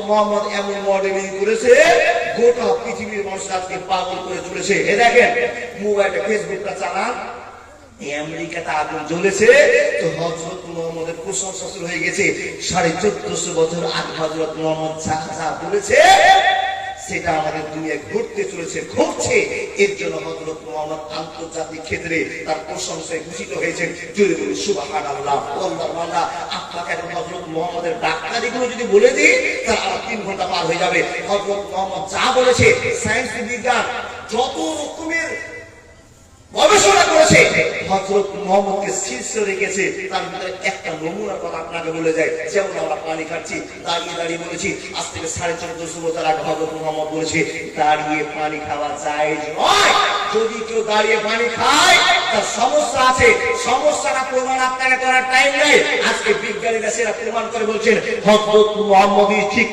মোহাম্মদ এমন মডেলিং করেছে গোটা পৃথিবীর মানুষ আজকে পাগল করে চলেছে। এ দেখেন মোবাইলে ফেসবুকটা চালান, আমেরিকাতে আগুন জ্বলেছে তো হযরত মুহাম্মদের প্রশংসা শুরু হয়ে গেছে। 1450 বছর আগে হযরত মুহাম্মদ যা যা বলেছে সেটা আমাদের দুনিয়ায় ঘটতে চলেছে, ঘটছে। এর জন্য হযরত মুহাম্মদ আন্তর্জাতিক ক্ষেত্রে তার প্রশংসায় ভূষিত হয়েছেন। জোরে বলুন সুবহানাল্লাহ। আল্লাহর বান্দা, আপনাকে এখন হযরত মুহাম্মদের ডাক্তারিগুলো যদি বলে দিই তাহলে আবার 3 ঘন্টা পার হয়ে যাবে। হযরত মুহাম্মদ যা বলেছে, সায়েন্স বিজ্ঞান যত রকমের গবেষণা করেছে, হযরত মুহাম্মদকে শীর্ষে রেখেছে। তার ভিতরে একটা নমুনার কথা আপনাকে বলে যায়। যেমন আমরা পানি খাচ্ছি, দাঁড়িয়ে দাঁড়িয়ে বলেছি, আজ থেকে 1450 বছর আগে হযরত মুহাম্মদ বলেছে দাঁড়িয়ে পানি খাওয়া জায়েজ নয়। যদি কেউ দাঁড়িয়ে পানি খায় তার সমস্যা আছে। সমস্যাটা প্রমাণ আপনাকে করার টাইম নেই। আজকে বিজ্ঞানীরা সেটা প্রমাণ করে বলছেন হযরত মুহাম্মদই ঠিক